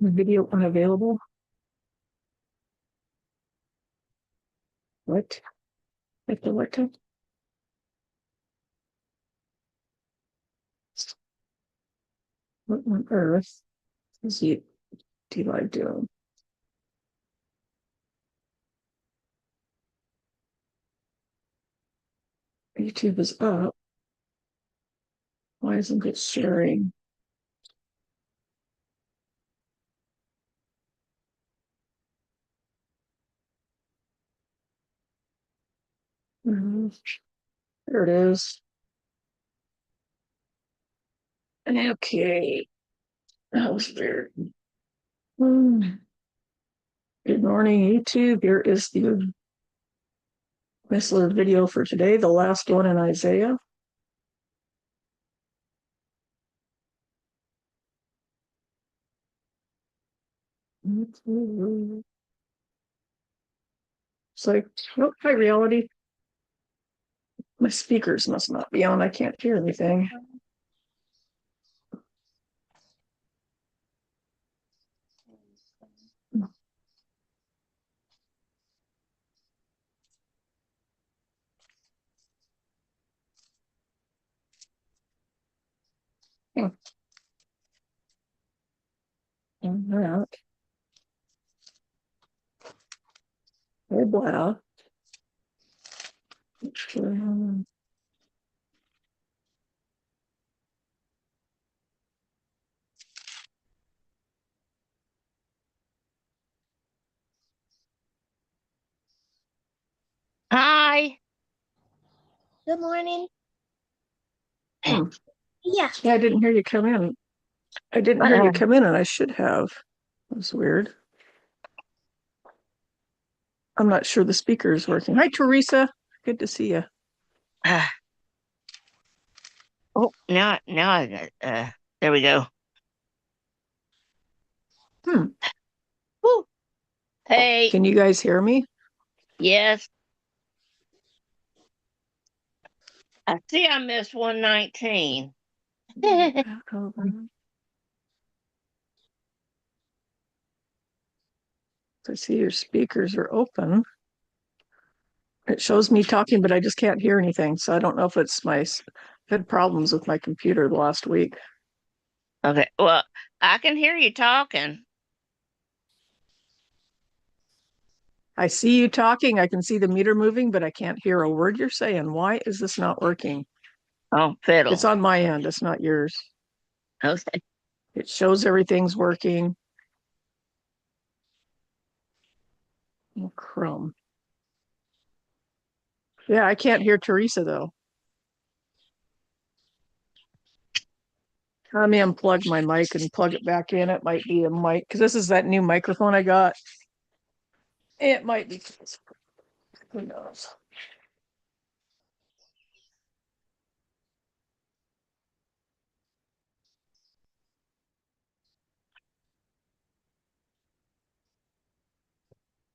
Video unavailable. What? At the what time? What on earth is T-Live doing? YouTube is up. Why isn't it sharing? There it is. Okay. That was weird. Good morning, YouTube. Here is the Missler video for today, the last one in Isaiah. It's like, oh, hi, reality. My speakers must not be on. I can't hear anything. And that. Oh, wow. Hi. Good morning. Hmm. Yeah. Yeah, I didn't hear you come in. I didn't hear you come in, and I should have. That's weird. I'm not sure the speaker is working. Hi, Teresa. Good to see you. Oh, now I got, there we go. Woo. Hey. Can you guys hear me? Yes. I see I missed 119. I see your speakers are open. It shows me talking, but I just can't hear anything. So I don't know if it's my had problems with my computer the last week. Okay. Well, I can hear you talking. I see you talking. I can see the meter moving, but I can't hear a word you're saying. Why is this not working? Oh, fiddle. It's on my end. It's not yours. Okay. It shows everything's working. Oh, Chrome. Yeah, I can't hear Teresa though. Let me unplug my mic and plug it back in. It might be a mic because this is that new microphone I got. It might be. Who knows?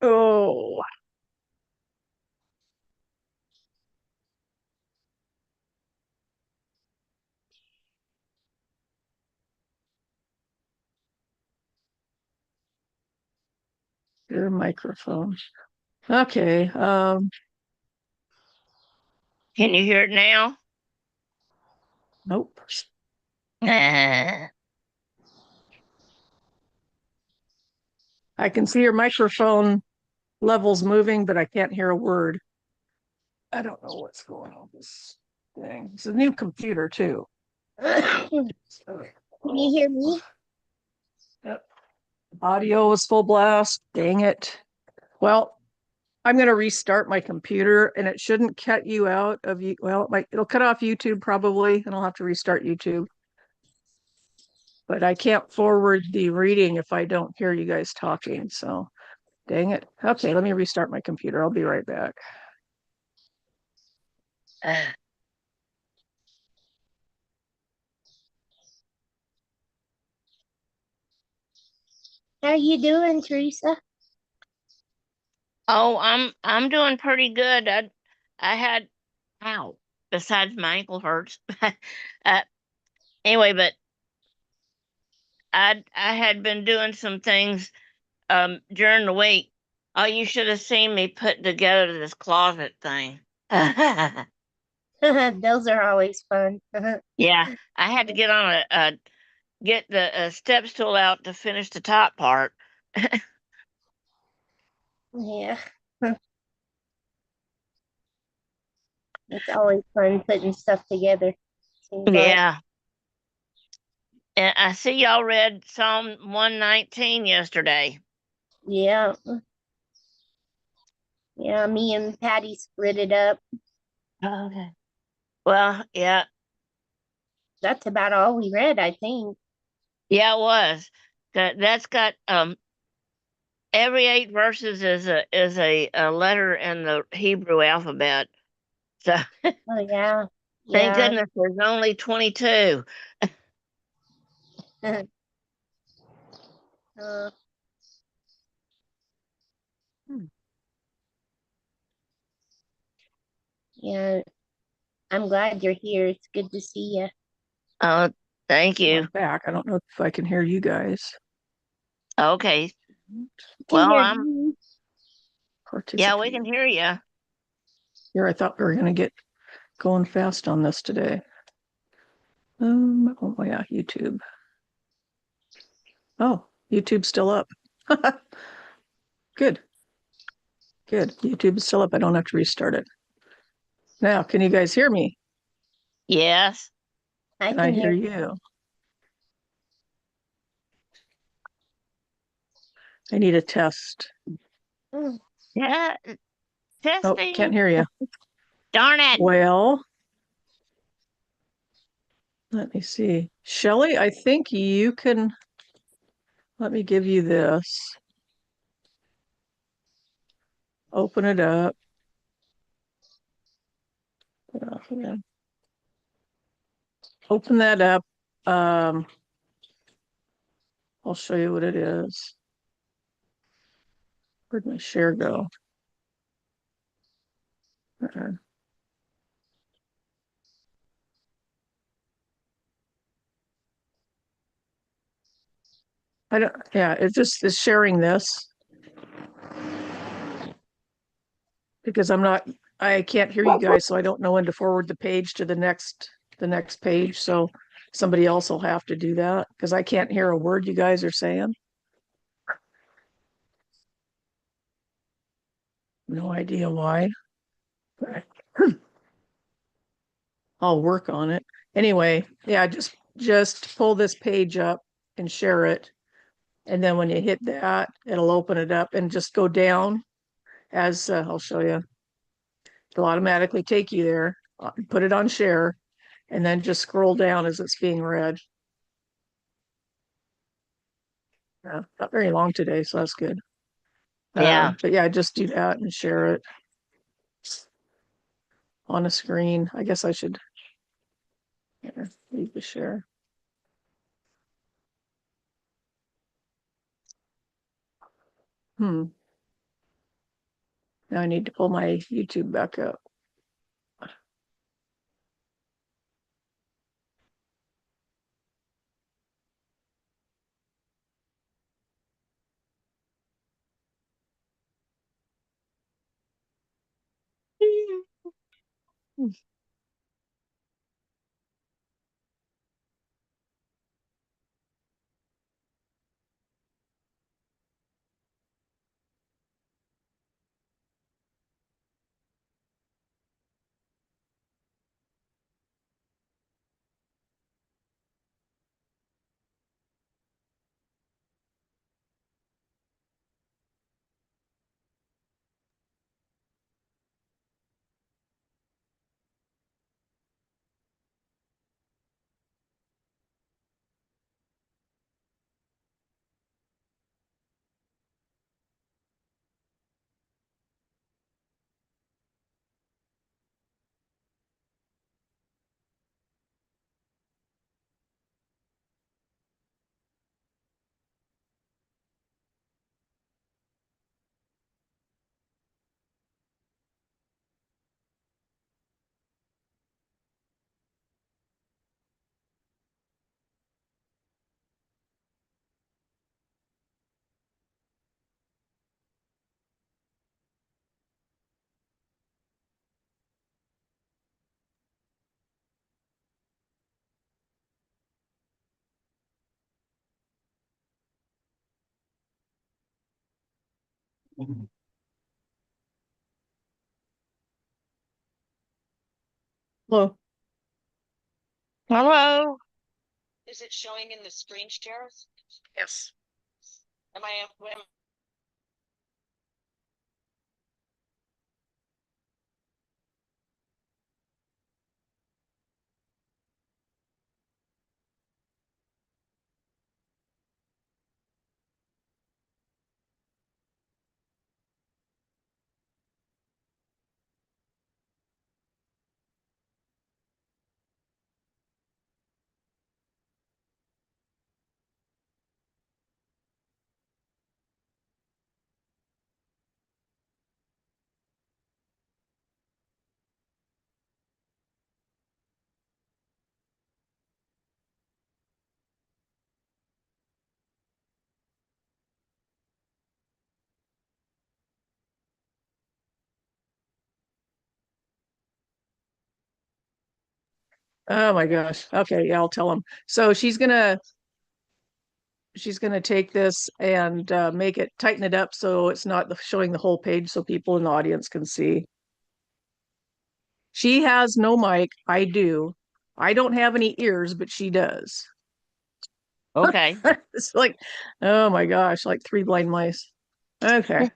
Oh, your microphone. Okay. Can you hear it now? Nope. I can see your microphone levels moving, but I can't hear a word. I don't know what's going on with this thing. It's a new computer too. Can you hear me? Yep. Audio is full blast. Dang it. Well, I'm going to restart my computer and it shouldn't cut you out of you. Well, it'll cut off YouTube probably, and I'll have to restart YouTube. But I can't forward the reading if I don't hear you guys talking. So dang it. Okay, let me restart my computer. I'll be right back. How you doing, Teresa? Oh, I'm doing pretty good. I had ow. Besides my ankle hurts. uh, anyway, but I had been doing some things during the week. Oh, you should have seen me put together this closet thing. Those are always fun. Yeah, I had to get on a get the step stool out to finish the top part. Yeah, it's always fun putting stuff together. Seems like. Yeah. And I see y'all read Psalm 119 yesterday. Yeah, yeah. Me and Patty split it up. Oh, okay. Well, yeah, That's about all we read, I think. yeah, it was. That's got every 8 verses is a letter in the Hebrew alphabet. So Oh yeah, thank yeah. goodness there's only 22. uh, Hmm. yeah. I'm glad you're here. It's good to see you. Oh, thank I'm you. back. I don't know if I can hear you guys. Okay. Can Well, hear I'm you. yeah, we can Participate. hear you. Here, I thought we were going to get going fast on this today. Oh yeah, YouTube. Oh, YouTube's still up. Good, good. YouTube is still up. I don't have to restart it. Now, can you guys hear me? Yes. I Can I can hear hear. you? I need a test. Mm. Yeah. Oh, can't Testing. hear you. Darn it. Well, let me see. Shelley, I think you can, let me give you this. Open it up. Yeah. Open that up. Um, I'll show you what it is. Where'd my share go? Uh-uh. I don't, yeah, it's just, it's sharing this because I can't hear you guys, so I don't know when to forward the page to the next page. So somebody else will have to do that because I can't hear a word you guys are saying. No idea why. I'll work on it. Anyway, yeah, just pull this page up and share it. And then when you hit that, it'll open it up and just go down as I'll show you. It'll automatically take you there. Put it on share and then just scroll down as it's being read. Not very long today, so that's good. Yeah. But yeah, just do that and share it on a screen. I guess I should leave the share. Now I need to pull my YouTube back up. Hello. Hello. Is it showing in the screen shares? Yes. Am I? Oh my gosh. Okay, yeah, I'll tell him. So she's gonna take this and make it tighten it up so it's not showing the whole page so people in the audience can see. She has no mic. I do. I don't have any ears, but she does. Okay. It's like, oh my gosh, like three blind mice. Okay.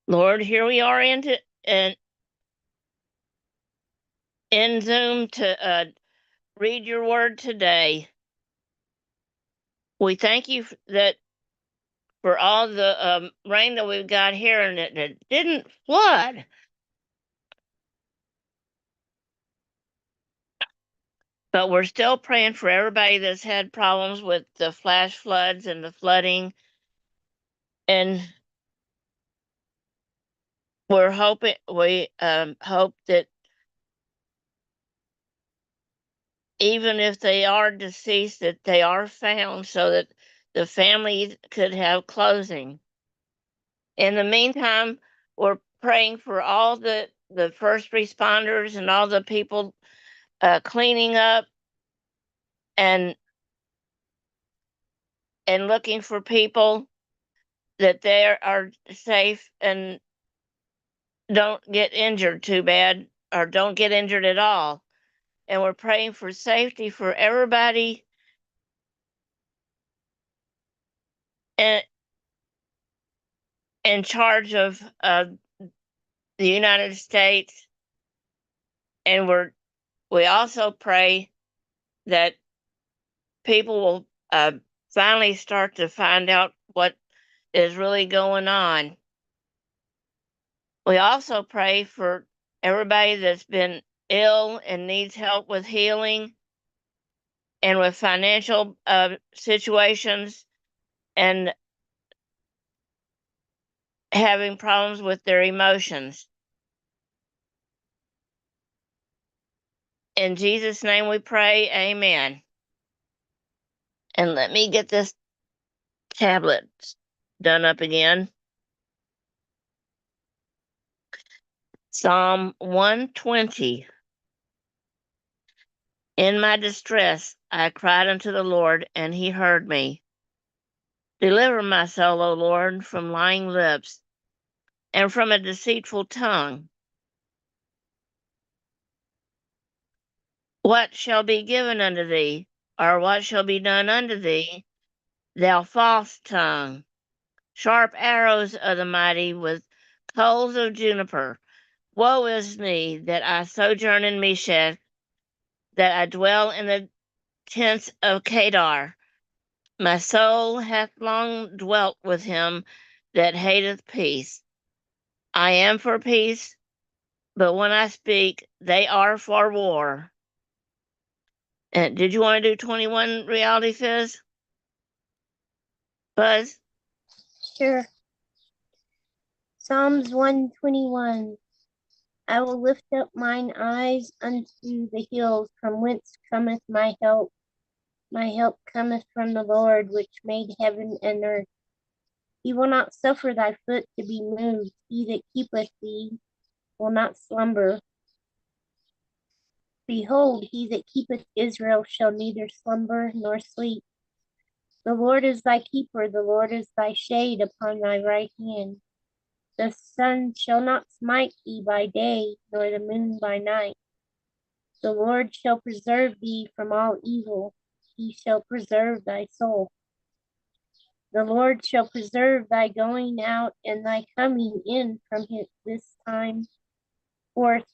Lord, here we are in Zoom to read your word today. We thank you that for all the rain that we've got here and it didn't flood. But we're still praying for everybody that's had problems with the flash floods and the flooding. And we're hoping, we hope that even if they are deceased, that they are found so that the family could have closing. In the meantime, we're praying for all the first responders and all the people cleaning up and looking for people that they are safe and don't get injured too bad or don't get injured at all. And we're praying for safety for everybody in, in charge of the United States. And we also pray that people will finally start to find out what is really going on. We also pray for everybody that's been ill and needs help with healing and with financial situations and having problems with their emotions. In Jesus' name we pray, amen. And let me get this tablet done up again. Psalm 120. In my distress, I cried unto the Lord, and he heard me. Deliver my soul, O Lord, from lying lips and from a deceitful tongue. What shall be given unto thee, or what shall be done unto thee, thou false tongue? Sharp arrows of the mighty with coals of juniper. Woe is me that I sojourn in Meshech, that I dwell in the tents of Kedar. My soul hath long dwelt with him that hateth peace. I am for peace, but when I speak, they are for war. And did you want to do 21 Reality Fizz? Buzz? Sure. Psalms 121. I will lift up mine eyes unto the hills, from whence cometh my help. My help cometh from the Lord, which made heaven and earth. He will not suffer thy foot to be moved. He that keepeth thee will not slumber. Behold, he that keepeth Israel shall neither slumber nor sleep. The Lord is thy keeper, the Lord is thy shade upon thy right hand. The sun shall not smite thee by day, nor the moon by night. The Lord shall preserve thee from all evil. He shall preserve thy soul. The Lord shall preserve thy going out and thy coming in from this time forth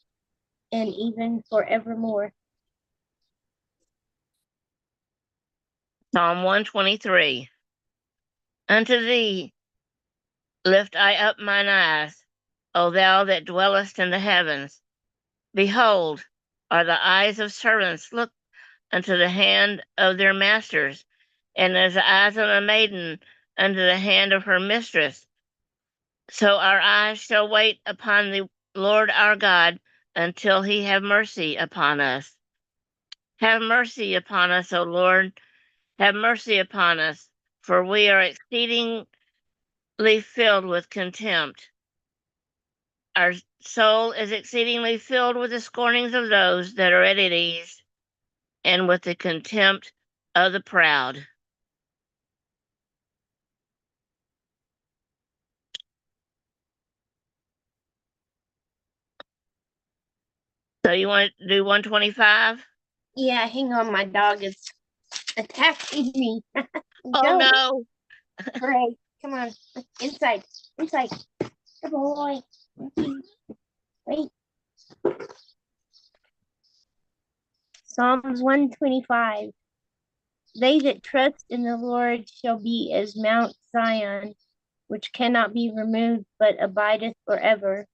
and even forevermore. Psalm 123. Unto thee lift I up mine eyes, O thou that dwellest in the heavens. Behold, are the eyes of servants look unto the hand of their masters, and as the eyes of a maiden unto the hand of her mistress. So our eyes shall wait upon the Lord our God until he have mercy upon us. Have mercy upon us, O Lord, have mercy upon us, for we are exceedingly filled with contempt. Our soul is exceedingly filled with the scornings of those that are at ease, and with the contempt of the proud. So you want to do 125? Yeah, hang on, my dog is attacking me. Oh Go. no. Hooray. Come on. Inside. Inside. Good boy. Wait. Psalms 125. They that trust in the Lord shall be as Mount Zion, which cannot be removed, but abideth forever.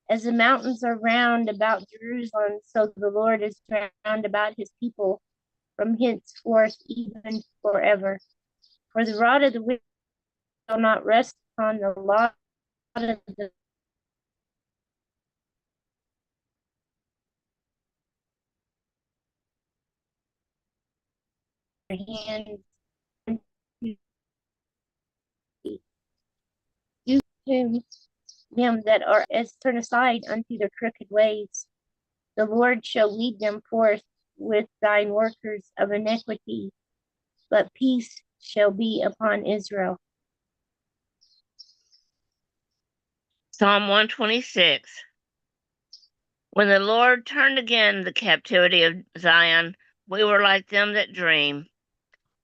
As the mountains are round about Jerusalem, so the Lord is round about his people from henceforth even forever. For the rod of the wicked shall not rest upon the lot of the hands. Do to them that are as turn aside unto their crooked ways. The Lord shall lead them forth with thine workers of iniquity, but peace shall be upon Israel. Psalm 126. When the Lord turned again the captivity of Zion, we were like them that dream.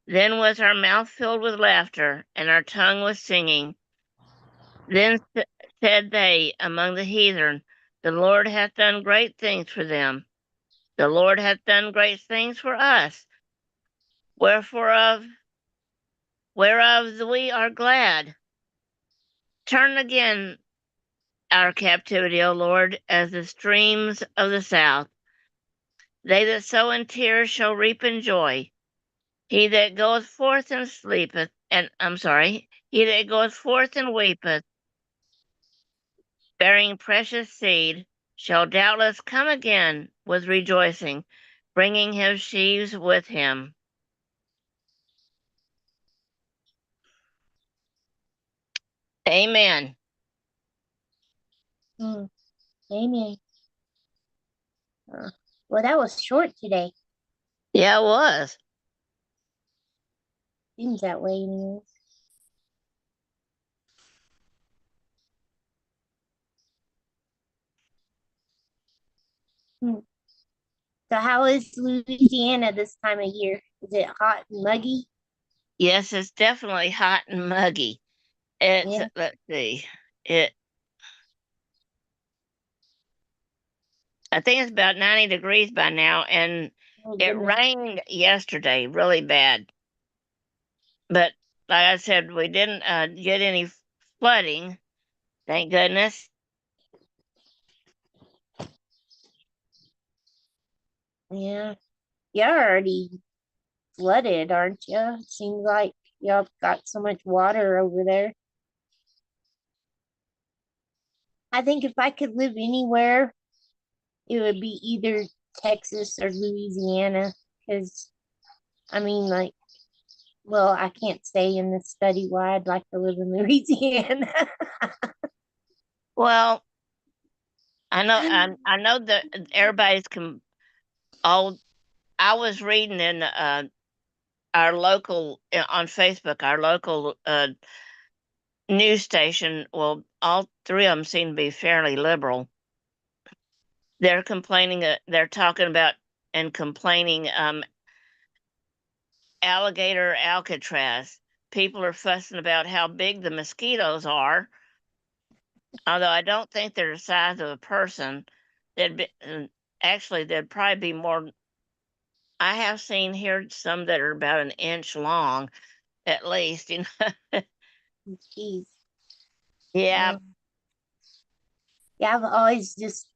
Then was our mouth filled with laughter, and our tongue with singing. Then said they among the heathen, the Lord hath done great things for them. The Lord hath done great things for us. Whereof we are glad. Turn again our captivity, O Lord, as the streams of the south. They that sow in tears shall reap in joy. He that goeth forth and sleepeth, he that goeth forth and weepeth, bearing precious seed, shall doubtless come again with rejoicing, bringing his sheaves with him. Amen. Amen. Well, that was short today. Yeah, it was. Seems that way anyways. So how is Louisiana this time of year? Is it hot and muggy? Yes, it's definitely hot and muggy. It's Yeah. let's see. I think it's about 90 degrees by now, and Oh, it goodness. rained yesterday really bad. But like I said, we didn't get any flooding. Thank goodness. Yeah. You're already flooded, aren't you? It seems like y'all got so much water over there. I think if I could live anywhere, it would be either Texas or Louisiana. Because, I mean, like, well, I can't say in this study why I'd like to live in Louisiana. Well, I know that everybody's all. I was reading in our local on Facebook, our local news station. Well, all three of them seem to be fairly liberal. They're complaining. They're talking about and complaining. Alligator Alcatraz. People are fussing about how big the mosquitoes are, although I don't think they're the size of a person. They'd be, actually, they'd probably be more. I have seen here some that are about an inch long, at least. You know, Jeez. yeah, Yeah, I've always just,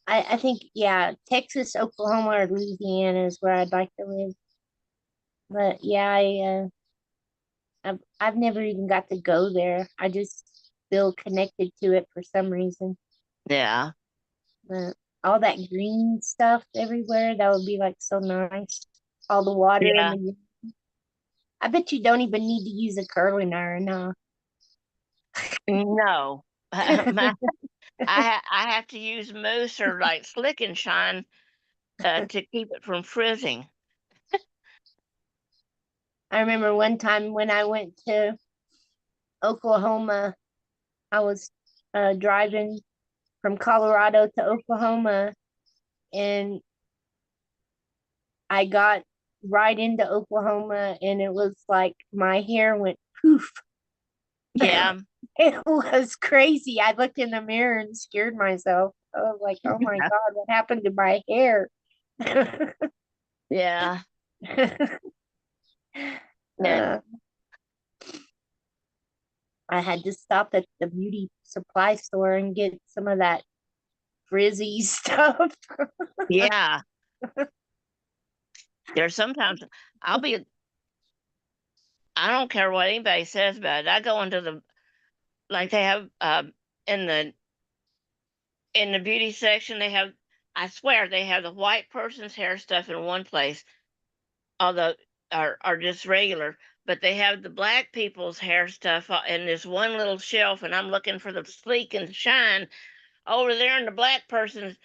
I think, yeah, Texas, Oklahoma, or Louisiana is where I'd like to live. But yeah, I've never even got to go there. I just feel connected to it for some reason. yeah, But all that green stuff everywhere, that would be like so nice. All the water yeah. and I bet you don't even need to use a curling iron, huh? No, I have to use mousse or like Slick and Shine to keep it from frizzing. I remember one time when I went to Oklahoma, I was driving from Colorado to Oklahoma, and I got right into Oklahoma, and it was like my hair went poof. Yeah, It was crazy. I looked in the mirror and scared myself. I was like, oh my God, what happened to my hair? yeah. Yeah. Uh, I had to stop at the beauty supply store and get some of that frizzy stuff. Yeah. There's sometimes I'll be, I don't care what anybody says about it. I go into like they have in the beauty section, they have, I swear they have the white person's hair stuff in one place, although are just regular, but they have the black people's hair stuff in this one little shelf, and I'm looking for the Sleek and Shine over there in the black person's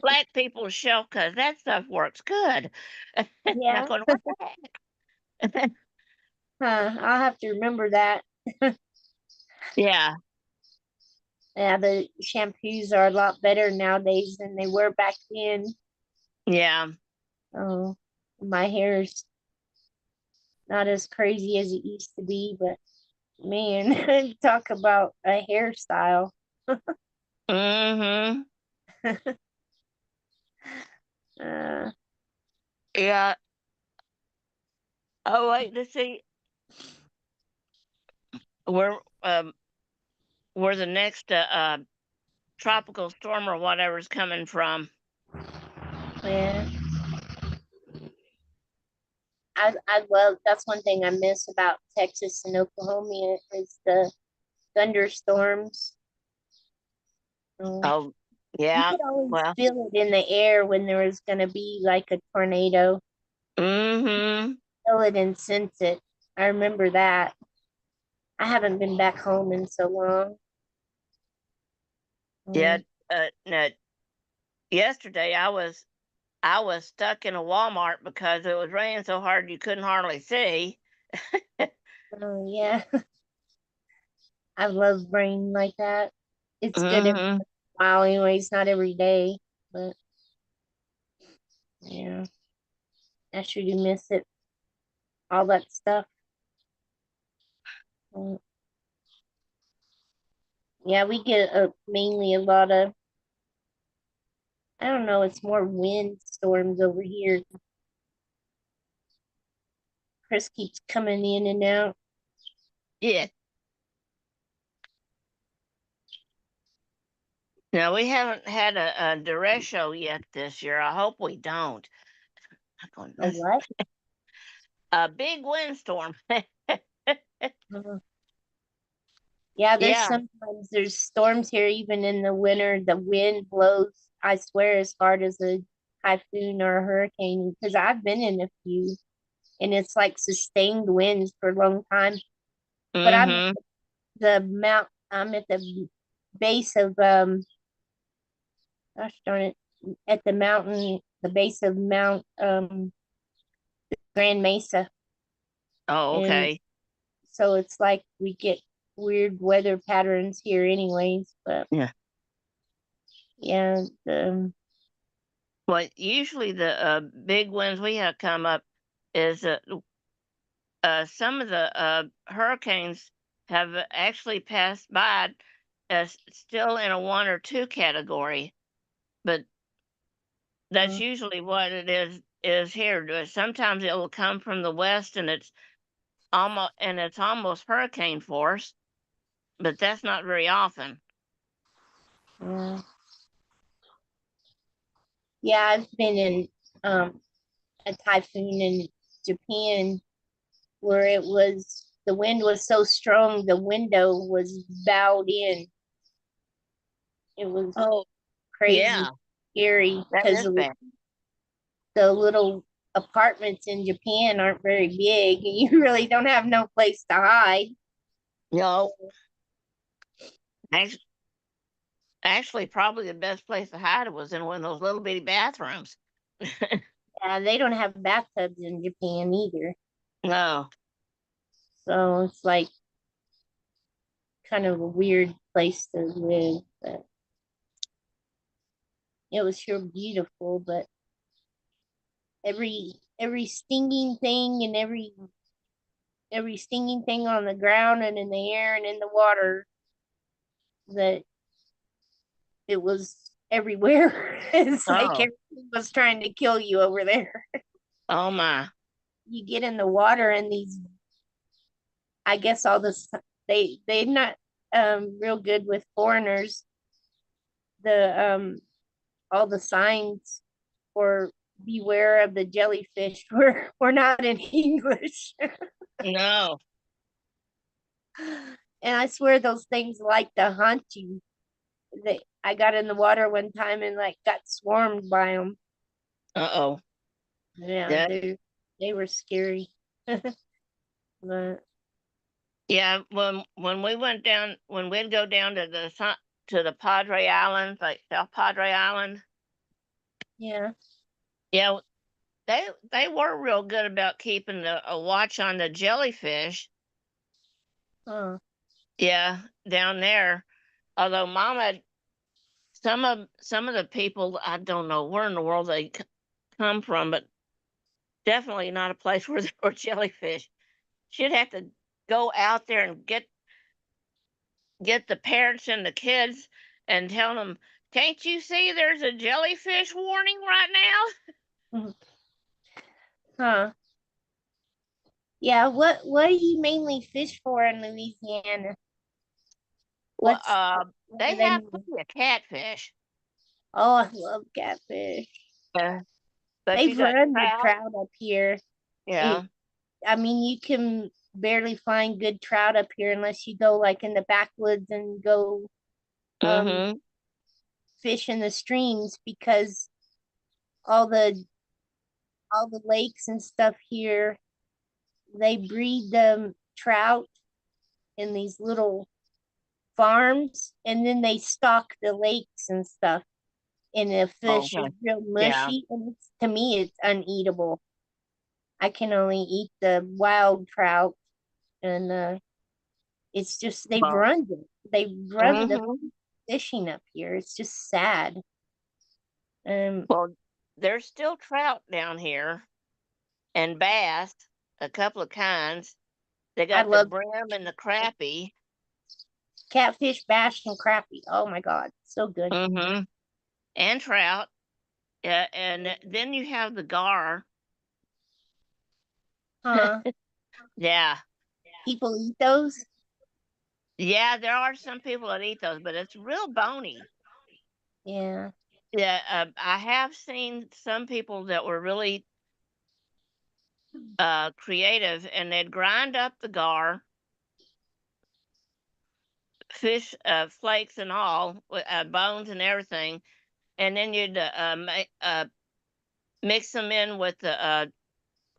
black people's shelf because that stuff works good. And I'm Yeah, going, what the heck? I'll have to remember that. Yeah, Yeah, the shampoos are a lot better nowadays than they were back then. yeah, Oh, my hair's not as crazy as it used to be, but man, talk about a hairstyle. mm-hmm, Uh, yeah. Oh, wait to see where um where the next tropical storm or whatever's coming from. yeah, I love, that's one thing I miss about Texas and Oklahoma is the thunderstorms. Oh, You yeah. could always Well, feel it in the air when there was going to be like a tornado. mm-hmm. Feel it and sense it. I remember that. I haven't been back home in so long. Yeah. Mm, No, yesterday I was stuck in a Walmart because it was raining so hard you couldn't hardly see. oh yeah, I love rain like that. It's good every Mm-hmm. while, anyways, not every day, but yeah, I sure do miss it. All that stuff. Mm, yeah, we get mainly a lot of, I don't know, it's more wind storms over here. Chris keeps coming in and out. Yeah. Now we haven't had a derecho yet this year. I hope we don't. I'm going, A what? a big windstorm. Mhm. Yeah, Yeah. there's storms here even in the winter. The wind blows, I swear, as hard as a typhoon or a hurricane. Because I've been in a few, and it's like sustained winds for a long time. But Mm-hmm. I'm at the base of gosh darn it, at the base of Mount Grand Mesa, Oh, and okay. so it's like we get weird weather patterns here, anyways. But Yeah. yeah, Well, usually the big winds we have come up is some of the hurricanes have actually passed by as still in a 1 or 2 category, but that's uh, usually what it is here. Sometimes it will come from the west and it's almost hurricane force, but that's not very often. yeah. Yeah, I've been in um a typhoon in Japan where the wind was so strong the window was bowed in. It was Oh, crazy, yeah, scary that because is bad. the little apartments in Japan aren't very big and you really don't have no place to hide. No, actually, probably the best place to hide it was in one of those little bitty bathrooms. They don't have bathtubs in Japan either. No. So it's like kind of a weird place to live. But it was sure beautiful, but every stinging thing and every stinging thing on the ground and in the air and in the water that it was everywhere. It's like Oh, everything was trying to kill you over there. oh my. You get in the water and these, I guess all this, they're not real good with foreigners. The all the signs for beware of the jellyfish were not in English. No. And I swear those things like to hunt you. I got in the water one time and like got swarmed by them. Uh-oh. Yeah, Yeah. they were scary. But Yeah, when we went down when we'd go down to the Padre Islands, like South Padre Island, yeah, yeah, they were real good about keeping a watch on the jellyfish. uh, Yeah, down there. Although Mama, some of the people, I don't know where in the world they come from, but definitely not a place where there were jellyfish. She'd have to go out there and get the parents and the kids and tell them, "Can't you see there's a jellyfish warning right now?" mhm, huh. Yeah, what do you mainly fish for in Louisiana? Well, What they are they? have plenty of catfish, Oh, I love catfish. uh, but you They've got run the trout. trout up here. It, Yeah. I mean, you can barely find good trout up here unless you go like in the backwoods and go um Mm-hmm. fish in the streams because all the all the lakes and stuff here, they breed the trout in these little farms and then they stock the lakes and stuff. And the fish is Okay. real Yeah. mushy and to me it's uneatable. I can only eat the wild trout and it's just Well. they've run the Mm-hmm. fishing up here. It's just sad. Um, Well, there's still trout down here and bass, a couple of kinds. They I got the love brim and the crappie. catfish, bass, and crappie. Oh my God, so good. Mm-hmm. And trout. Yeah, and then you have the gar. Huh? Yeah. People eat those? Yeah, there are some people that eat those, but it's real bony. Yeah. Yeah, I have seen some people that were really creative, and they'd grind up the gar, fish flakes and all, bones and everything, and then you'd mix them in with the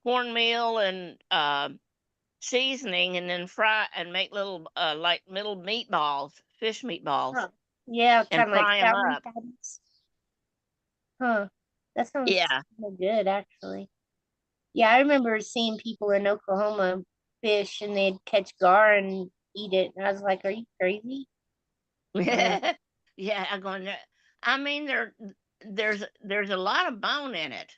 cornmeal and seasoning, and then fry and make little like little meatballs, fish meatballs, Huh. Yeah, and kind of like fry them salmon up. patties. Huh. That sounds Yeah. kinda good, actually. Yeah, I remember seeing people in Oklahoma fish and they'd catch gar and eat it. And I was like, are you crazy? Uh, Yeah, I'm going there. I mean, there's a lot of bone in it.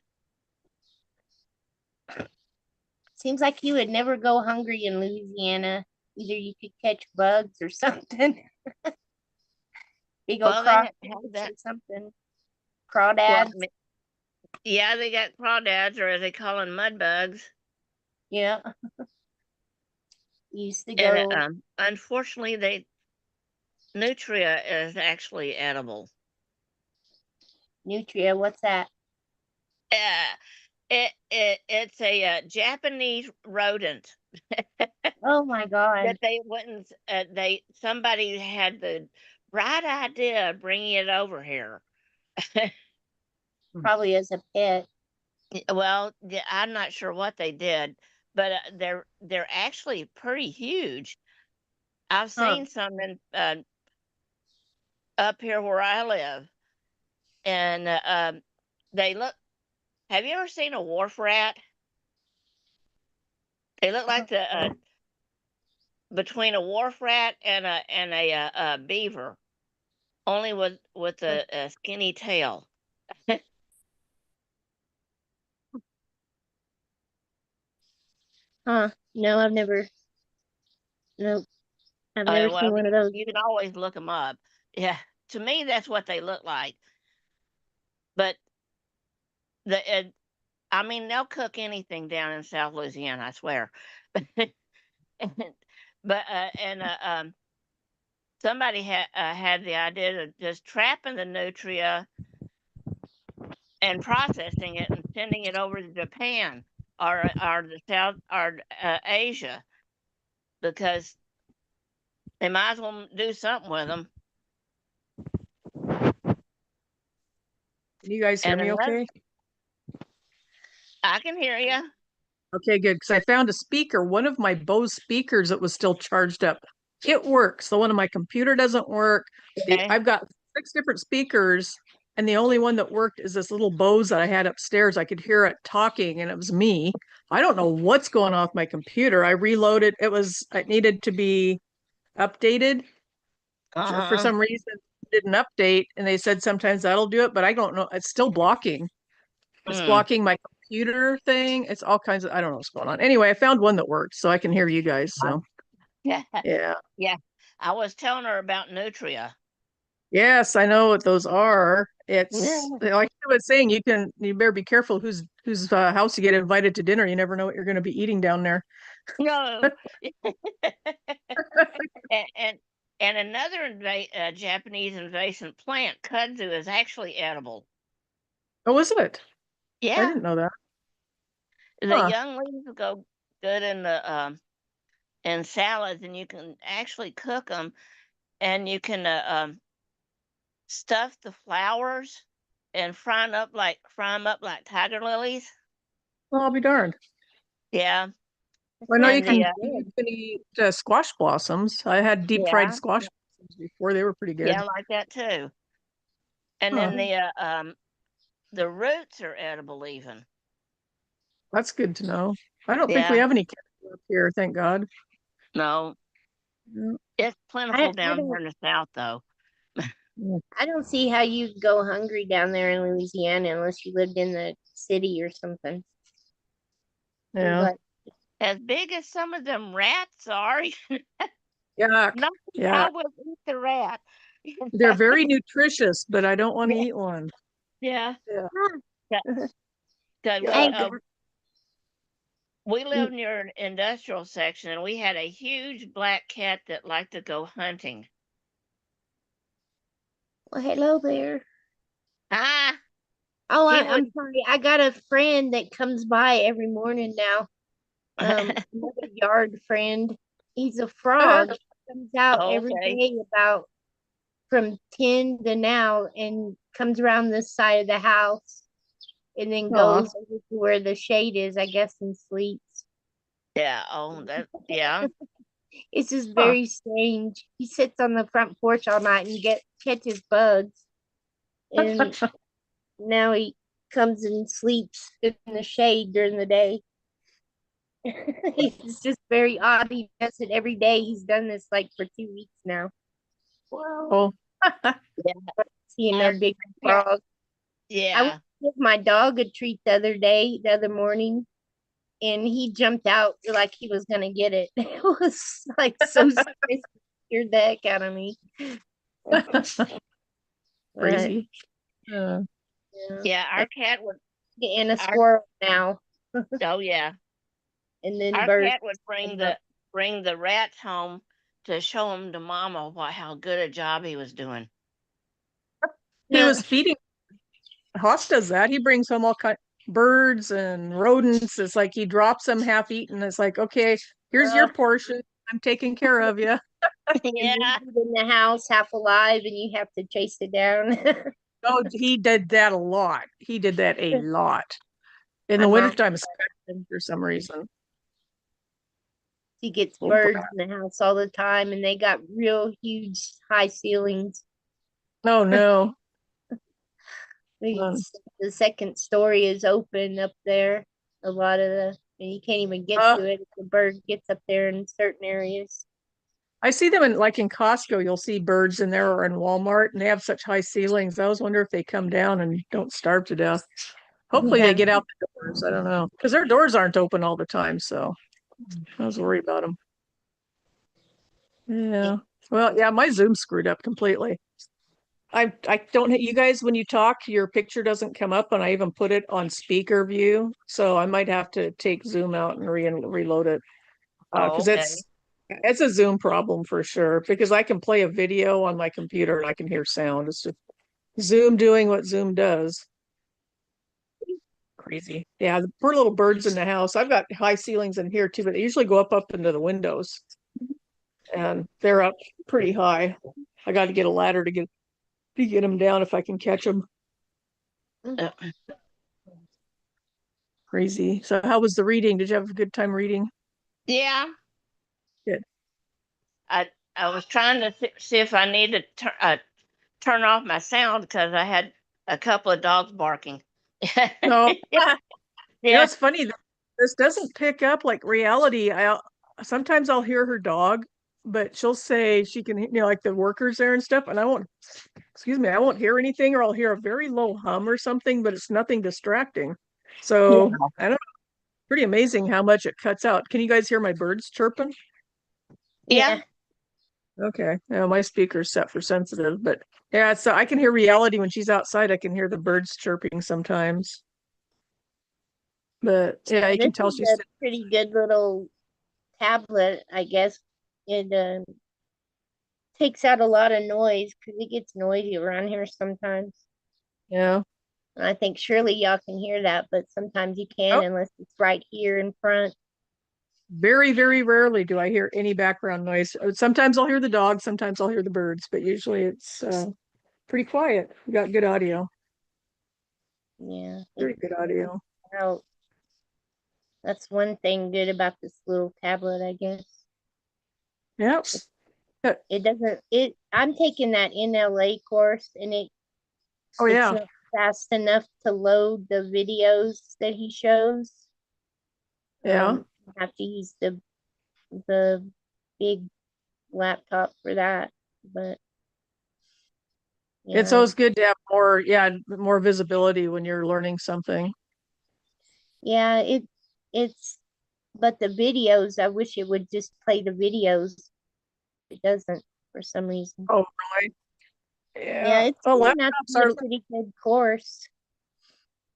seems like you would never go hungry in Louisiana. Either you could catch bugs or something. Big old Well, they have crawfish that. or something. Well, Crawdads. yeah, they got crawdads, or as they call them, mud bugs. Yeah. Used to And go unfortunately, nutria is actually edible. Nutria. What's that? Uh, it's a Japanese rodent Oh my God. that they wouldn't. They somebody had the bright idea of bringing it over here. Probably as a pet. Well, yeah, I'm not sure what they did, but they're actually pretty huge. I've Huh. seen some in up here where I live, and they look. Have you ever seen a wharf rat? They look like the between a wharf rat and a beaver, only with a skinny tail. Huh. No, I've never. Nope. I've never Well, seen one of those. you can always look them up. Yeah, to me that's what they look like. But I mean, they'll cook anything down in South Louisiana, I swear. But somebody had the idea of just trapping the nutria and processing it and sending it over to Japan or the South or Asia, because they might as well do something with them. Can you guys hear And me another, okay? I can hear you. Okay, good. Because I found a speaker, one of my Bose speakers that was still charged up. It works. The one on my computer doesn't work. Okay. I've got 6 different speakers, and the only one that worked is this little Bose that I had upstairs. I could hear it talking, and it was me. I don't know what's going on with my computer. I reloaded. It needed to be updated. For Uh-huh. some reason, it didn't update, and they said sometimes that'll do it, but I don't know. It's still blocking. It's Mm. blocking my computer thing. It's all kinds of, I don't know what's going on. Anyway, I found one that worked, so I can hear you guys. So Yeah. yeah. Yeah. I was telling her about nutria. Yes, I know what those are. Yeah. It's like I was saying, you better be careful whose house you get invited to dinner. You never know what you're going to be eating down there. No. and, and and another Japanese invasive plant, kudzu, is actually edible. Oh, is it? I Yeah, didn't know that. the Huh. young leaves go good in salads, and you can actually cook them, and you can stuff the flowers and fry them up like tiger lilies. Well, I'll be darned. Yeah, I know and the you can eat squash blossoms. I had deep fried yeah, squash blossoms before. They were pretty yeah, good. I like that too. And Huh. then the roots are edible even. That's good to know. I don't think we Yeah, have any cats up here, thank God. no, Mm, it's I, plentiful I down here don't in the south though. mm. I don't see how you go hungry down there in Louisiana unless you lived in the city or something. Seems Yeah. like As big as some of them rats are, Yuck. no, Yeah. I would eat the rat. They're very nutritious, but I don't want to Yeah, eat one. yeah. Yeah. huh, 'Cause I Yuck. we mm, lived near an industrial section, and we had a huge black cat that liked to go hunting. well, hello there. Ah, Oh, he I'm sorry. I got a friend that comes by every morning now. would. Another yard friend. He's a frog. He comes out every Okay. day about from 10 to now and comes around this side of the house and then Aw. goes over to where the shade is, I guess, and sleeps. Yeah. Oh, that. Yeah. It's just Huh. very strange. He sits on the front porch all night and catches bugs. And now he comes and sleeps in the shade during the day. It's just very odd. He does it every day. He's done this like for 2 weeks now. Wow. Seeing Our a big cat- frog. I went Yeah. to give my dog a treat the other morning, and he jumped out like he was gonna get it. It was like so scared the heck out of me. But, Crazy. yeah. Yeah. Our cat would. And a Our. squirrel now, Oh yeah. and then Our birds. cat would bring the rats home to show them to Mama how good a job he was doing. He was feeding. Hoss does that. He brings home all kind birds and rodents. It's like he drops them half eaten. It's like, okay, here's your portion. I'm taking care of you. Yeah. In the house half alive and you have to chase it down. Oh, he did that a lot. He did that a lot. In My the mom, wintertime, especially for some reason. she gets Oh, birds in the house all the time and they got real huge high ceilings. no, no. The second story is open up there. A lot of and you can't even get Uh, to it if the bird gets up there in certain areas. I see them in like in Costco, you'll see birds in there or in Walmart, and they have such high ceilings. I always wonder if they come down and don't starve to death. Hopefully Yeah. they get out the doors. I don't know. Because their doors aren't open all the time, so I was worried about them. Yeah. Well, yeah, my Zoom's screwed up completely. I don't you guys when you talk, your picture doesn't come up, and I even put it on speaker view. So I might have to take Zoom out and reload it. Oh, Because okay. it's a Zoom problem for sure. Because I can play a video on my computer and I can hear sound. It's just Zoom doing what Zoom does. Crazy. Yeah, the poor little birds in the house. I've got high ceilings in here too, but they usually go up into the windows. And they're up pretty high. I got to get a ladder to get them down if I can catch them. Uh, Crazy. So how was the reading? Did you have a good time reading? yeah. Good. I was trying to see if I needed to turn off my sound because I had a couple of dogs barking. No. You know, Yeah. it's funny. This doesn't pick up like reality. Sometimes I'll hear her dog, but she'll say she can, like the workers there and stuff, and I won't. Excuse me, I won't hear anything, or I'll hear a very low hum or something, but it's nothing distracting. So I don't know. Pretty amazing how much it cuts out. Can you guys hear my birds chirping? Yeah. Okay. Yeah, my speaker's set for sensitive, but yeah, so I can hear reality when she's outside. I can hear the birds chirping sometimes. But yeah, you This can tell is she's a pretty good little tablet, I guess. It takes out a lot of noise because it gets noisy around here sometimes. yeah. I think surely y'all can hear that, but sometimes you Oh, can unless it's right here in front. very, very rarely do I hear any background noise. Sometimes I'll hear the dog, sometimes I'll hear the birds, but usually it's pretty quiet. We got good audio. Yeah. Very good audio. Out. That's one thing good about this little tablet, I guess. Yep. It doesn't I'm taking that NLA course and Oh it's yeah. not fast enough to load the videos that he shows. Yeah. I have to use the big laptop for that. But It's yeah, always good to have more visibility when you're learning something. yeah, it's but the videos, I wish it would just play the videos. It doesn't for some reason. Oh, really? Yeah, Yeah. it's Oh, turning out to laptops be are a pretty good course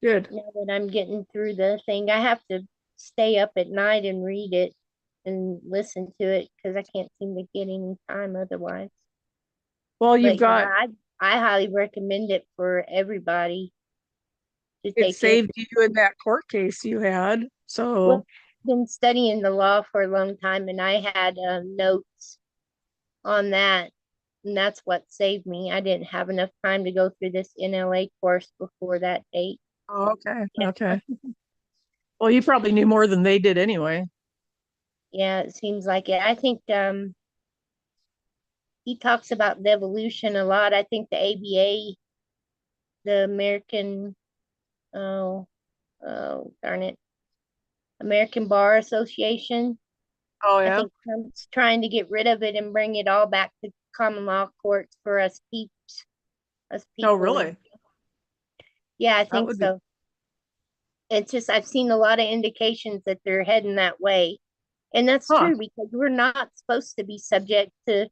good. now that I'm getting through the thing. I have to stay up at night and read it and listen to it because I can't seem to get any time otherwise. Well, you've But yeah, got I highly recommend it for everybody to It take it. saved you in that court case you had. So, Well, been studying the law for a long time, and I had notes on that, and that's what saved me. I didn't have enough time to go through this NLA course before that date. oh, okay, Yeah. okay. Well, you probably knew more than they did anyway. Yeah, it seems like it. I think he talks about devolution a lot. I think the ABA, the American, oh, oh, darn it, American Bar Association. Oh, I yeah. think Trump's trying to get rid of it and bring it all back to common law courts for us peeps, us people. Oh, really? Yeah, I That think would be, so. It's just I've seen a lot of indications that they're heading that way. And that's huh, true because we're not supposed to be subject to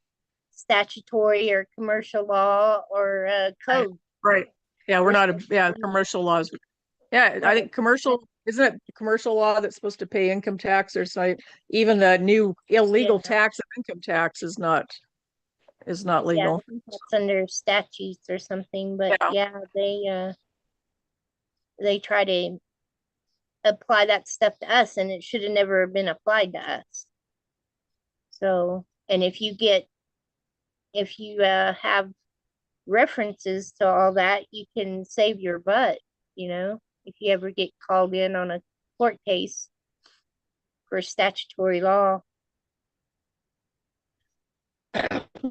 statutory or commercial law or right, code. right. Yeah, we're We're not, supposed yeah, to be commercial laws. Yeah, I right. think commercial, isn't it commercial law that's supposed to pay income tax? There's like, even the new illegal Yeah, tax of income tax is not yeah, I legal. think that's under statutes or something. But Yeah. yeah, they try to apply that stuff to us, and it should have never been applied to us. So, and if you have references to all that, you can save your butt, if you ever get called in on a court case for statutory law.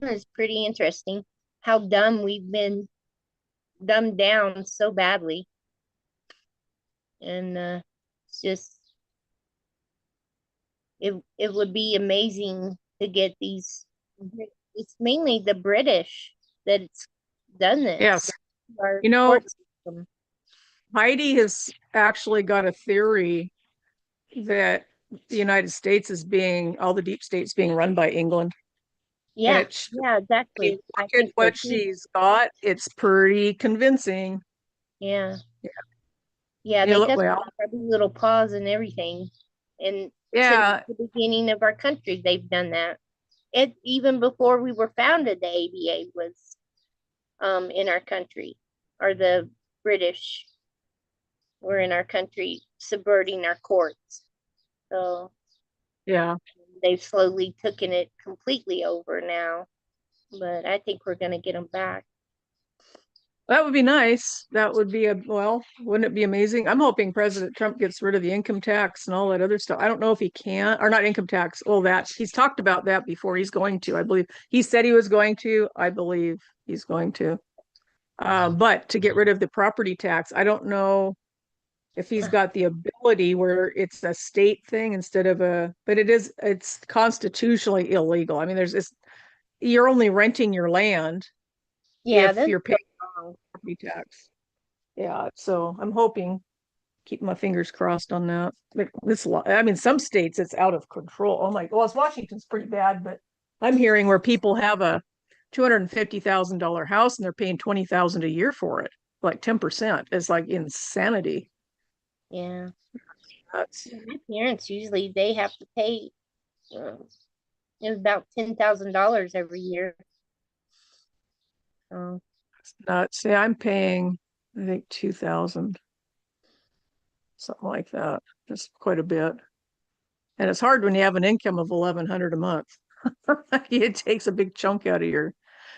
It's pretty interesting how dumb we've been dumbed down so badly. And it's just it would be amazing to get these. It's mainly the British that it's done this. Yes. Our You know, court system. Heidi has actually got a theory that the United States is being, all the deep states being run by England. And Yeah, it's, yeah, when you exactly. I look at think so what too. she's got, it's pretty convincing. Yeah. Yeah, You they look, got well, every little pause and everything. And since yeah, the beginning of our country, they've done that. It even before we were founded, the ABA was in our country, or the British were in our country subverting our courts. So yeah. they've slowly taken it completely over now. But I think we're gonna get them back. That would be nice. That would be well, wouldn't it be amazing? I'm hoping President Trump gets rid of the income tax and all that other stuff. I don't know if he can, or not income tax. Well, that he's talked about that before. He's going to, I believe. He said he was going to. I believe he's going to. But to get rid of the property tax, I don't know if he's got the ability where it's a state thing instead of but it's constitutionally illegal. I mean, you're only renting your land Yeah, if that's you're paying wrong. property tax. Yeah, so I'm hoping, keep my fingers crossed on that. But I mean, some states it's out of control. Oh my, well, it's Washington's pretty bad, but I'm hearing where people have a $250,000 house and they're paying 20,000 a year for it, like 10%. It's like insanity. Yeah. That's My parents usually they have to pay about $10,000 every year. So nuts. Yeah, I'm paying, I think 2,000, something like that. Just quite a bit. And it's hard when you have an income of 1,100 a month. It takes a big chunk out of your,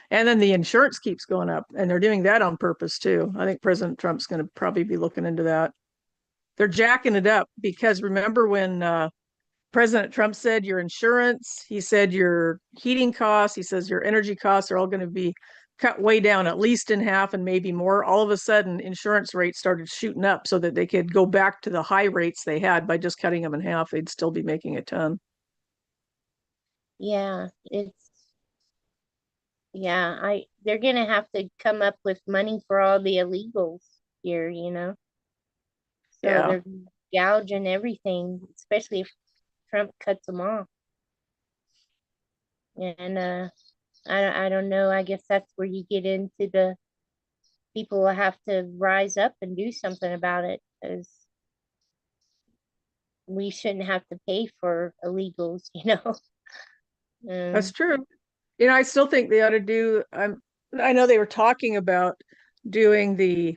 and then the insurance keeps going up, and they're doing that on purpose too. I think President Trump's going to probably be looking into that. They're jacking it up because remember when President Trump said your insurance, he said your heating costs, he says your energy costs are all going to be cut way down, at least in half and maybe more. All of a sudden, insurance rates started shooting up so that they could go back to the high rates they had by just cutting them in half. They'd still be making a ton. yeah, they're gonna have to come up with money for all the illegals here. So Yeah. they're gouging everything, especially if Trump cuts them off. And I don't know. I guess that's where you get into the people will have to rise up and do something about it because we shouldn't have to pay for illegals. That's Um, true. I still think they ought to do. I know they were talking about doing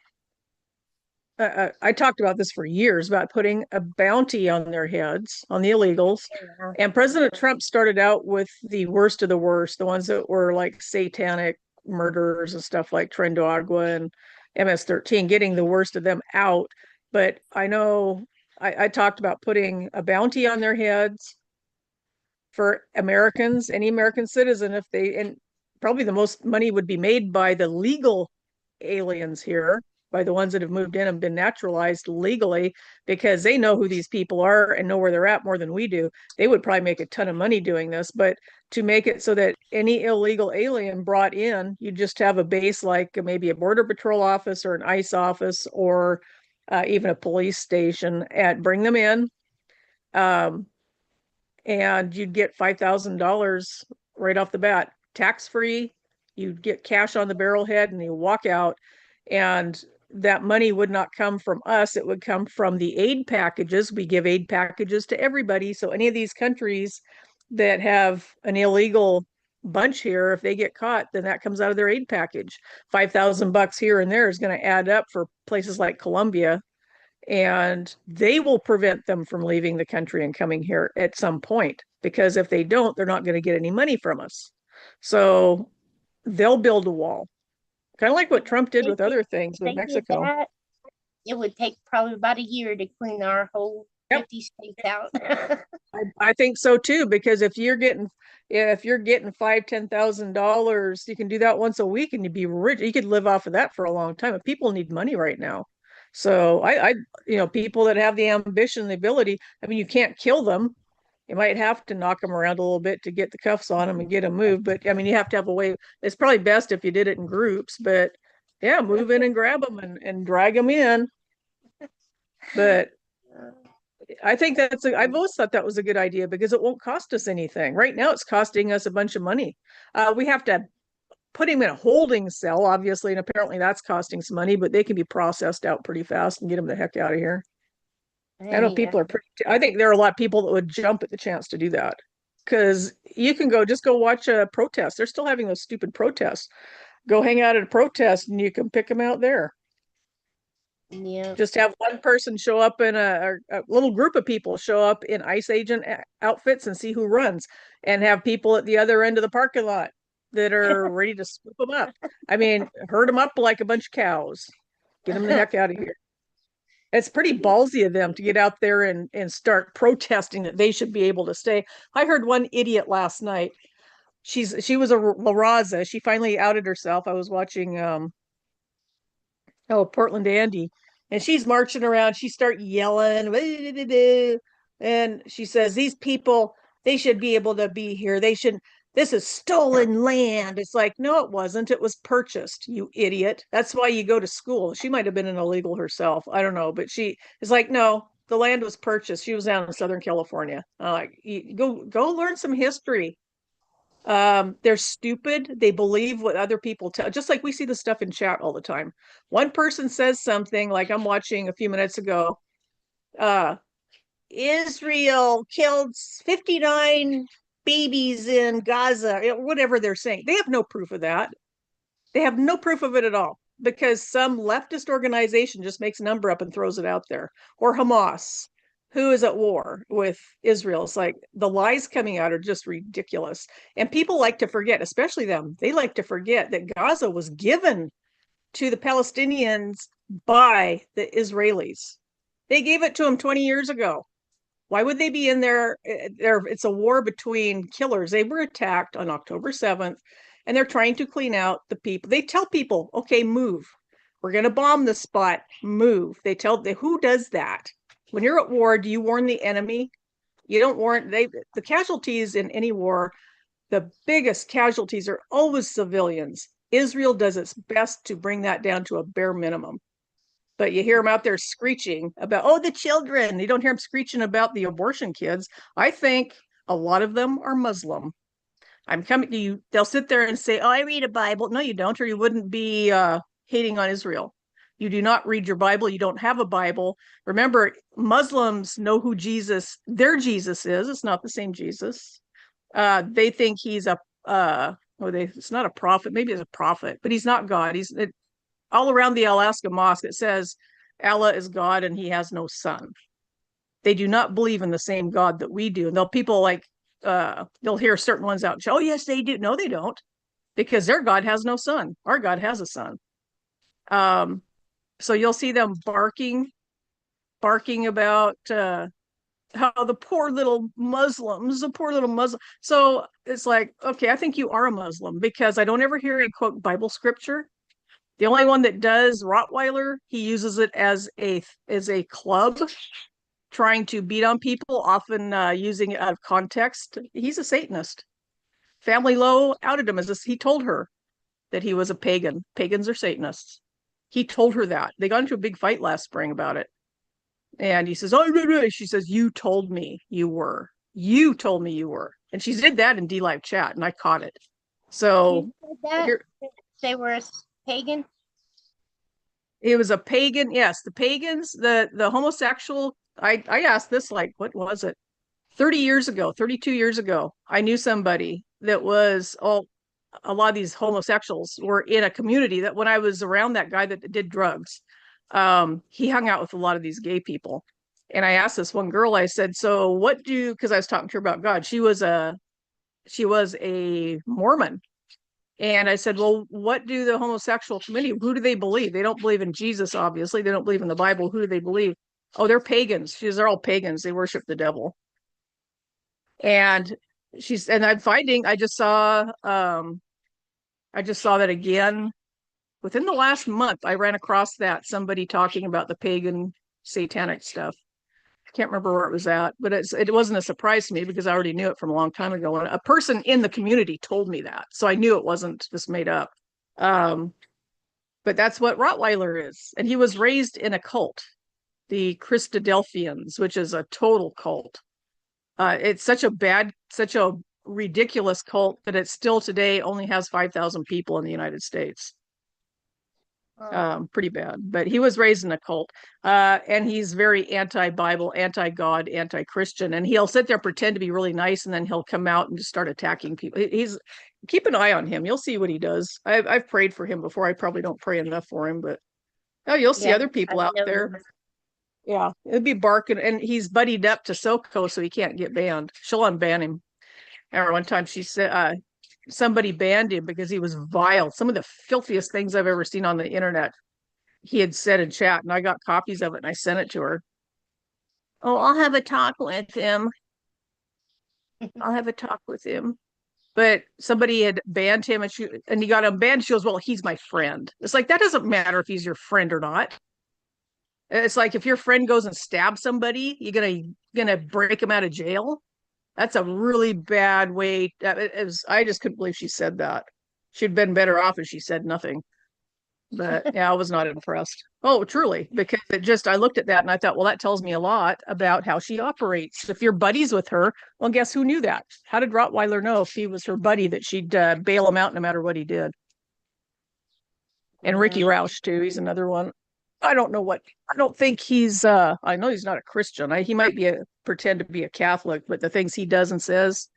I talked about this for years about putting a bounty on their heads, on the illegals. Yeah. And President Trump started out with the worst of the worst, the ones that were like satanic murderers and stuff like Trendo Agua and MS-13, getting the worst of them out. But I know I talked about putting a bounty on their heads for Americans, any American citizen, if they, and probably the most money would be made by the legal aliens here, by the ones that have moved in and been naturalized legally, because they know who these people are and know where they're at more than we do. They would probably make a ton of money doing this, but to make it so that any illegal alien brought in, you just have a base like maybe a border patrol office or an ICE office or even a police station, and bring them in. Um, and you'd get $5,000 right off the bat, tax free. You'd get cash on the barrelhead and you walk out, and that money would not come from us. It would come from the aid packages. We give aid packages to everybody. So any of these countries that have an illegal bunch here, if they get caught, then that comes out of their aid package. $5,000 here and there is going to add up for places like Colombia, and they will prevent them from leaving the country and coming here at some point, because if they don't, they're not going to get any money from us. So they'll build a wall, kind of like what Trump did If with they- other things If with they did Mexico. that, it would take probably about a year to clean our whole Yep. 50 states out. I think so too, because if you're getting $5,000, $10,000, you can do that once a week and you'd be rich. You could live off of that for a long time. And people need money right now. So people that have the ambition, the ability, I mean, you can't kill them. You might have to knock them around a little bit to get the cuffs on them and get them moved. But I mean, you have to have a way. It's probably best if you did it in groups, but yeah, move in and grab them and drag them in. But I think I've always thought that was a good idea because it won't cost us anything. Right now, it's costing us a bunch of money. We have to put him in a holding cell, obviously, and apparently that's costing some money, but they can be processed out pretty fast and get them the heck out of here. I know people are I think there are a lot of people that would jump at the chance to do that, because you can just go watch a protest. They're still having those stupid protests. Go hang out at a protest and you can pick them out there. Yeah. Just have one person show up in a little group of people show up in ICE agent outfits and see who runs, and have people at the other end of the parking lot that are ready to swoop them up. I mean, herd them up like a bunch of cows. Get them the heck out of here. It's pretty ballsy of them to get out there and start protesting that they should be able to stay. I heard one idiot last night. She was a La Raza. She finally outed herself. I was watching Portland Andy, and she's marching around. She start yelling, and she says, "These people, they should be able to be here. They should. This is stolen land." It's like, no, it wasn't. It was purchased. You idiot. That's why you go to school. She might have been an illegal herself. I don't know, but she is like, no, the land was purchased. She was down in Southern California. Like, go learn some history. They're stupid. They believe what other people tell, just like we see the stuff in chat all the time. One person says something, like I'm watching a few minutes ago, Israel killed 59 babies in Gaza, whatever they're saying. They have no proof of that. They have no proof of it at all, because some leftist organization just makes a number up and throws it out there. Or Hamas, who is at war with Israel. It's like the lies coming out are just ridiculous. And people like to forget, especially them, they like to forget that Gaza was given to the Palestinians by the Israelis. They gave it to them 20 years ago. Why would they be in there? It's a war between killers. They were attacked on October 7th, and they're trying to clean out the people. They tell people, okay, move. We're going to bomb the spot. Move. Who does that? When you're at war, do you warn the enemy? You don't warn. The casualties in any war, the biggest casualties are always civilians. Israel does its best to bring that down to a bare minimum. But you hear them out there screeching about, the children. You don't hear them screeching about the abortion kids. I think a lot of them are Muslim. I'm coming to you. They'll sit there and say, I read a Bible. No, you don't, or you wouldn't be hating on Israel. You do not read your Bible. You don't have a Bible. Remember, Muslims know who their Jesus is. It's not the same Jesus. They think he's it's not a prophet, maybe it's a prophet, but he's not God. All around the Alaska Mosque, it says Allah is God and he has no son. They do not believe in the same God that we do. And people like, they'll hear certain ones out. Oh, yes, they do. No, they don't, because their God has no son. Our God has a son. So you'll see them barking about how the poor little Muslims. So it's like, okay, I think you are a Muslim, because I don't ever hear you quote Bible scripture. The only one that does, Rottweiler, he uses it as a club, trying to beat on people, often using it out of context. He's a Satanist. Family Lowe outed him as this. He told her that he was a pagan. Pagans are Satanists. He told her that. They got into a big fight last spring about it. And he says, oh, she says, you told me you were. You told me you were. And she did that in DLive chat, and I caught it. So You said that here, they were a pagan. it was a pagan. Yes, the pagans, the homosexual. I asked this, like, what was it? 30 years ago, 32 years ago, I knew somebody that was a lot of these homosexuals were in a community that when I was around that guy that did drugs, he hung out with a lot of these gay people. And I asked this one girl, I said, so what do, because I was talking to her about God. She was a Mormon. And I said, well, what do the homosexual community, who do they believe? They don't believe in Jesus, obviously. They don't believe in the Bible. Who do they believe? Oh, they're pagans. She says, they're all pagans. They worship the devil. And I'm finding, I just saw that again within the last month. I ran across somebody talking about the pagan satanic stuff. I can't remember where it was at, but it wasn't a surprise to me, because I already knew it from a long time ago. And a person in the community told me that. So I knew it wasn't just made up. But that's what Rottweiler is. And he was raised in a cult, the Christadelphians, which is a total cult. It's such a ridiculous cult that it still today only has 5,000 people in the United States. Pretty bad. But he was raised in a cult, and he's very anti-Bible, anti-God, anti-Christian, and he'll sit there, pretend to be really nice, and then he'll come out and just start attacking people. Keep an eye on him. You'll see what he does. I've prayed for him before. I probably don't pray enough for him, but you'll see other people out there. Yeah, it'd be barking, and he's buddied up to Soko, so he can't get banned. She'll unban him. And one time she said, somebody banned him because he was vile. Some of the filthiest things I've ever seen on the internet he had said in chat, and I got copies of it and I sent it to her. Oh, I'll have a talk with him. I'll have a talk with him. But somebody had banned him, and he got unbanned. She goes, well, he's my friend. It's like, that doesn't matter if he's your friend or not. It's like, if your friend goes and stabs somebody, you're gonna break him out of jail. That's a really bad way. I just couldn't believe she said that. She'd been better off if she said nothing. But yeah, I was not impressed. Oh, truly, because I looked at that and I thought, well, that tells me a lot about how she operates. If you're buddies with her, well, guess who knew that? How did Rottweiler know if he was her buddy that she'd bail him out no matter what he did? And Ricky Roush too. He's another one. I don't think he's I know he's not a Christian. He might pretend to be a Catholic, but the things he does and says,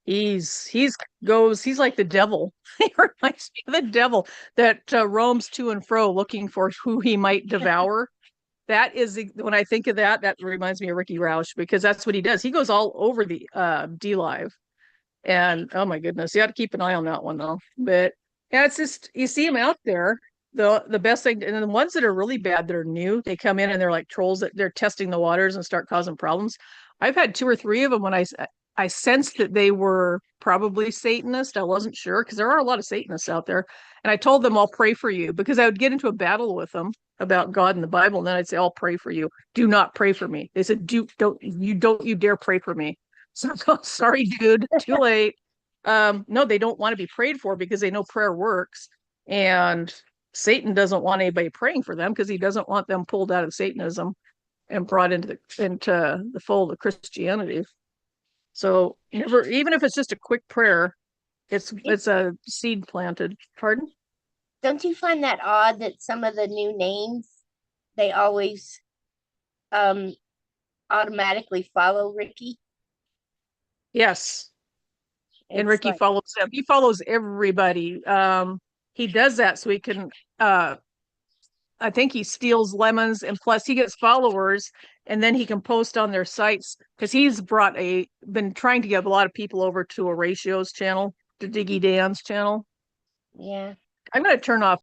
he's like the devil. He reminds me of the devil that roams to and fro looking for who he might devour. That is, when I think of that reminds me of Ricky Roush, because that's what he does. He goes all over the DLive, and oh my goodness, you got to keep an eye on that one though. But yeah, it's just, you see him out there. The best thing, and then the ones that are really bad that are new, they come in and they're like trolls, that they're testing the waters and start causing problems. I've had 2 or 3 of them when I sensed that they were probably Satanist. I wasn't sure, because there are a lot of Satanists out there. And I told them, I'll pray for you, because I would get into a battle with them about God and the Bible, and then I'd say, I'll pray for you. Do not pray for me. They said, don't you dare pray for me. So sorry, dude, too late. No, they don't want to be prayed for because they know prayer works. And Satan doesn't want anybody praying for them, because he doesn't want them pulled out of Satanism and brought into the fold of Christianity. So even if it's just a quick prayer, it's a seed planted. Pardon? Don't you find that odd that some of the new names, they always automatically follow Ricky? Yes. And It's Ricky like- follows him. He follows everybody. He does that so he can, I think he steals lemons, and plus he gets followers, and then he can post on their sites because he's been trying to get a lot of people over to Horatio's channel, to Diggy Dan's channel. Yeah. I'm going to turn off